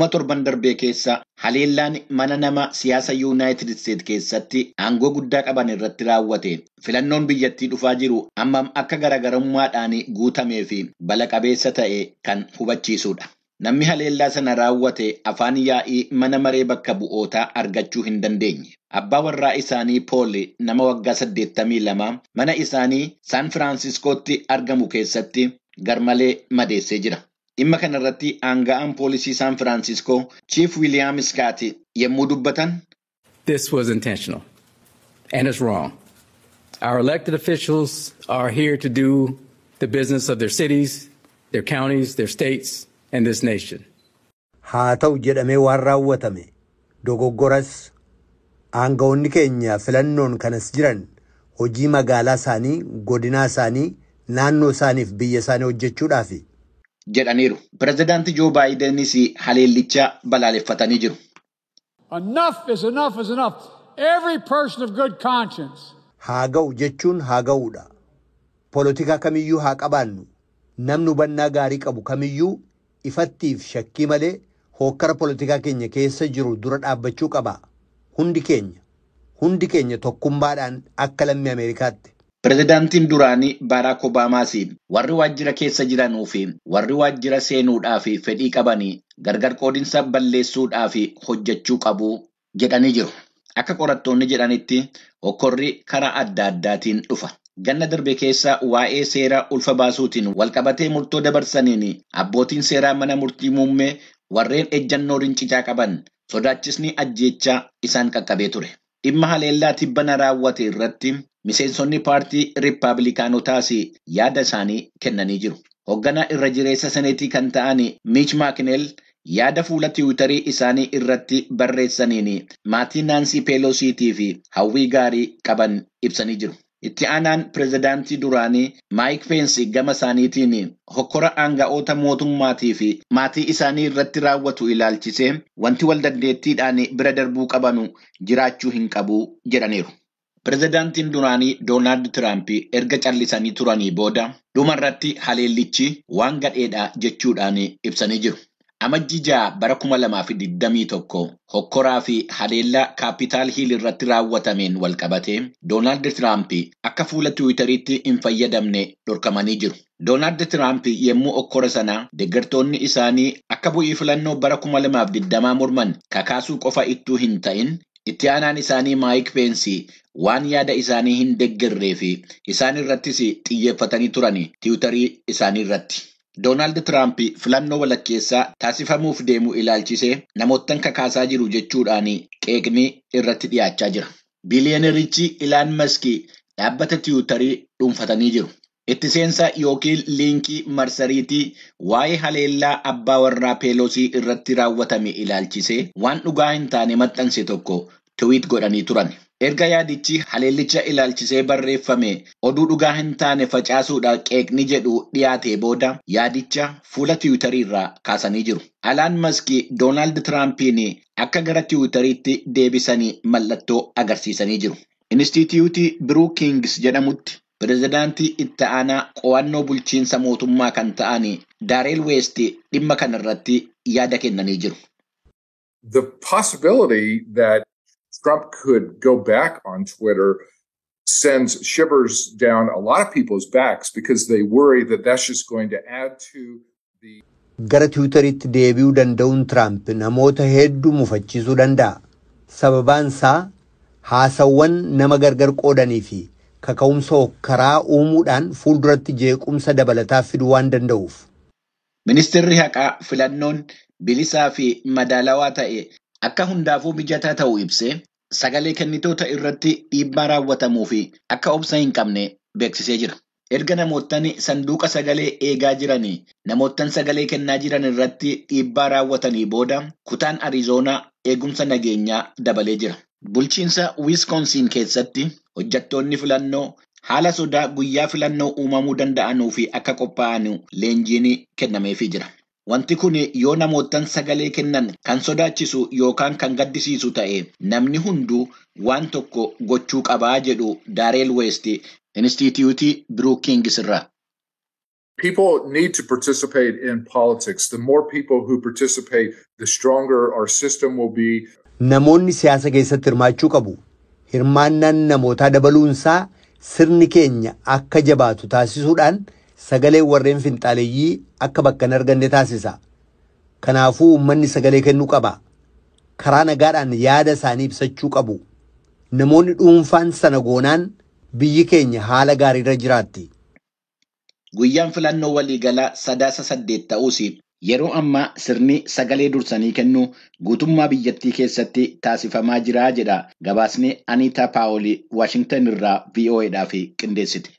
dhuma torban darbee keessa haleellaan mana nama siyaasa Yuunaayitid Isteet keessatti aangoo guddaa qaban irratti raawwate filannoon biyyattii dhufaa jiru ammam akka garaagarummaadhaan guutamee fi bala qabeessa ta'e kan hubachiisudha. Namni haleellaa sana raawwate afaan yaa'ii mana maree bakka bu'ootaa argachuu hin dandeenye. Abbaa warraa isaanii Pool nama waggaa 82 mana isaanii Saan Firaansiskootti argamu keessatti garmalee madeessee jira. Dhimma kanarratti aanga'aan poolisii Saan Firaansiskoo Chief William Scott yommuu dubbatan. This was intentional and it's wrong. Our elected officials are here to do the business of their cities, their counties, their states and this nation. Haa ta'u jedhamee waan raawwatame dogoggoras aangawoonni keenya filannoon kanas jiran hojii magaalaa isaanii, godinaa isaanii, naannoo isaaniif biyya isaanii hojjechuudhaafi jedhaniiru. Pirezidaantii Joo Baayidenis haleellicha balaaleffatanii jiru. Enough is enough is enough. Every person of good conscience. Haa ga'u jechuun haa ga'uudha. Poolitikaa kamiyyuu haa qabaannu. Namni hubannaa gaarii qabu kamiyyuu ifattiif shakkii malee hokkara poolitikaa keenya keessa jiru dura dhaabbachuu qaba. Hundi keenya tokkummaadhaan akka lammii Ameerikaatti. Pirezidaantiin duraanii Baaraak Obaamaas warri waajjira keessa jiranuu fi warri waajjira seenuudhaaf fedhii qabanii gargar qoodinsa balleessuudhaaf hojjechuu qabu jedhanii jiru. Akka qorattoonni jedhanitti hokkorri karaa adda addaatiin dhufa. Ganna darbe keessa waa'ee seera ulfa baasuutiin walqabatee murtoo dabarsaniin abbootiin seeraa mana murtii muummee warreen ejjannoo rincicaa qaban sodaachisni ajjeechaa isaan qaqqabee ture. Dhimma haleellaa tibbana raawwate irratti miseensonni paartii Riippaabilikaanotaas yaada isaanii kennanii jiru. Hoogganaa irra jireessa seneetii kan ta'an Miich Maakineel yaada fuula tiwiitarii isaanii irratti barreessaniin maatii Naansii Peelosiitii fi hawwii gaarii qaban ibsanii jiru. Itti aanaan pirezidaantii duraanii Maayik Peensi gama isaaniitiin hokkora aanga'oota mootummaatii fi maatii isaanii irratti raawwatu ilaalchisee wanti wal dandeettiidhaan bira darbuu qabanu jiraachuu hin qabu jedhaniiru. Pirezidaantiin duraanii Doonaald Tiraamp erga callisanii turanii booda dhumarratti haleellichi waan gadheedha jechuudhaan ibsanii jiru. Amajjii 6 bara 2021 hokkoraa fi haleellaa Kaapitaal Hiil irratti raawwatameen walqabatee Doonaald Tiraamp akka fuula tiwiitariitti hin fayyadamne dhorkamanii jiru. Doonaald Tiraamp yommuu hokkora sana deeggartoonni isaanii akka bu'ii filannoo bara 2020 morman kakaasuu qofa ittuu hin ta'in itti aanaan isaanii Maayik Peensi waan yaada isaanii hin deeggarree fi isaan irrattis xiyyeeffatanii turan tiwiitarii isaanii irratti. Doonaald Tiraamp filannoo walakkeessaa taasifamuuf deemu ilaalchisee namoottan kakaasaa jiru jechuudhaan qeeqni irratti dhiyaachaa jira. Biiliyeenerichi Ilaan Mask dhaabbata tiwiitarii dhuunfatanii jiru. Itti seensa yookiin liinkii marsariitii waa'ee haleellaa abbaa warraa Peelosii irratti raawwatame ilaalchisee waan dhugaa hin taane maxxanse tokko tiwiit godhanii turan. Erga yaadichi haleellicha ilaalchisee barreeffame oduu dhugaa hin taane facaasuudhaan qeeqni jedhu dhiyaate booda yaadicha fuula tiwiitarii irraa kaasanii jiru. Ilaan Mask Doonaald Tiraampiin akka gara tiwiitariitti deebisanii mallattoo agarsiisanii jiru. Inistituutii Brookings jedhamutti pirezidaantii itti aanaa qo'annoo bulchiinsa mootummaa kan ta'an Daareel Weest dhimma kanarratti yaada kennanii jiru. The possibility that Trump could go back on Twitter sends shivers down a lot of people's backs because they worry that that's just going to add to the. Gara tiwiitariitti deebi'uu danda'uun Trump namoota hedduu mufachiisuu danda'a. Sababaan isaa haasawwan nama gargar qoodanii fi kaka'umsa hokkaraa uumuudhaan fuulduratti jeequmsa dabalataa fiduu waan danda'uuf. Ministeerri haqaa filannoon bilisaa fi madaalawaa ta'e akka hundaafuu mijataa ta'uu ibsee sagalee kennitoota irratti dhiibbaa raawwatamuu fi akka obsa hin qabne beeksisee jira. Erga namoottan sanduuqa sagalee eegaa jiranii namoottan sagalee kennaa jiran irratti dhiibbaa raawwatanii booda kutaan Arizoonaa eegumsa nageenyaa dabalee jira. Bulchiinsa Wisconsin keessatti hojjettoonni filannoo haala sodaa guyyaa filannoo uumamuu danda'anuu fi akka qophaa'an leenjiin kennameefii jira. Wanti kun yoo namoottan sagalee kennan kan sodaachisu yookaan kan gaddisiisu ta'e namni hunduu waan tokko gochuu qabaa jedhu Daareel Weest Inistituutii Brookings irraa. People need to participate in politics. The more people who participate, the stronger our system will be. Namoonni siyaasa keessatti hirmaachuu qabu. Hirmaannaan namootaa dabaluunsaa sirni keenya akka jabaatu taasisuudhaan sagalee warreen finxaaleeyyii akka bakka hin arganne taasisa. Kanaafuu uummanni sagalee kennuu qaba. Karaa nagaadhaan yaada isaanii ibsachuu qabu. Namoonni dhuunfaan sana goonaan biyyi keenya haala gaariirra jiraatti. Guyyaan filannoo waliigalaa 9/8 ta'uus yeroo ammaa sirni sagalee dursanii kennuu guutummaa biyyattii keessatti taasifamaa jira jedha gabaasni Aniitaa Paawolii Waashingtan irraa VOAdhaaf qindeessite.